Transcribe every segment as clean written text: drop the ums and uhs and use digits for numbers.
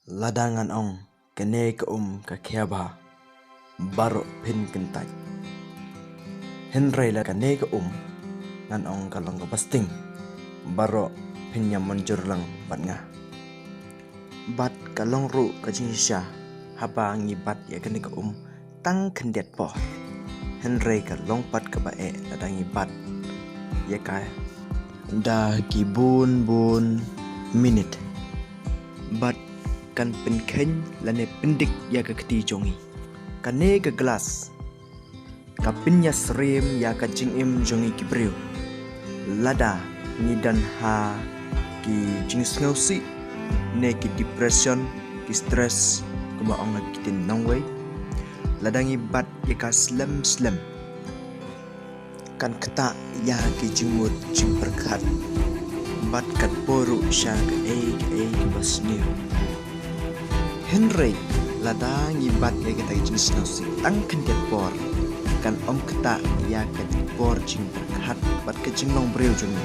Ladangan ong kene ke ka khiaba baro pin kentai henry la kene ke ngan ong kalong ka pasting baro pin nyam manjur lang bat nga bat kalong ru ka jinsha haba ngi bat ya kene ke tang kendet po henry ka longpat ka bae ladangi bat ya ka da ki bun minute bat kan penkhen lane pendik ya ka keti jongi kane ka gelas kapinya srem ya ka jingim jongi kibriu lada ni dan ha ki jingsngausi ne ki depression ki stress kuma ong kitin nongway ladangi bat ya ka slam kan keta ya ki jingmut jing berkat bat kat poru sya ka e basniu henry ladangi bat ya kita jenis nasi tang kendet por kan om keta ya ka por jing berkat bat ke jing long breu jung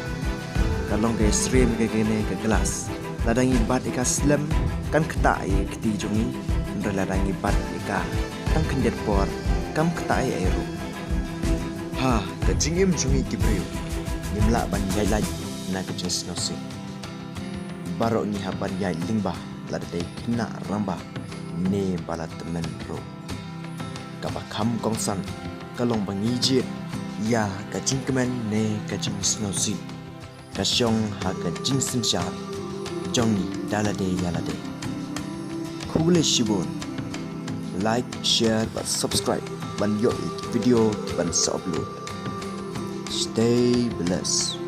kalong ke stream ke gene ke gelas ladangi bat ika slam kan keta ya keti jungi henry ladangi bat ika tang kendet por kam keta ya eru ha ke jingim jungi ki breu nimla ban yai lai na ke jenis nasi baro ni haban yai lingba ladai kena ramba ne balat menro kaba kam kongsan kalong bangije ya ka jingkemen ne ka jing snosi ka syong ha ka jing simsha jongi dalade yalade khule shibon like share but subscribe ban yo video ban upload stay blessed.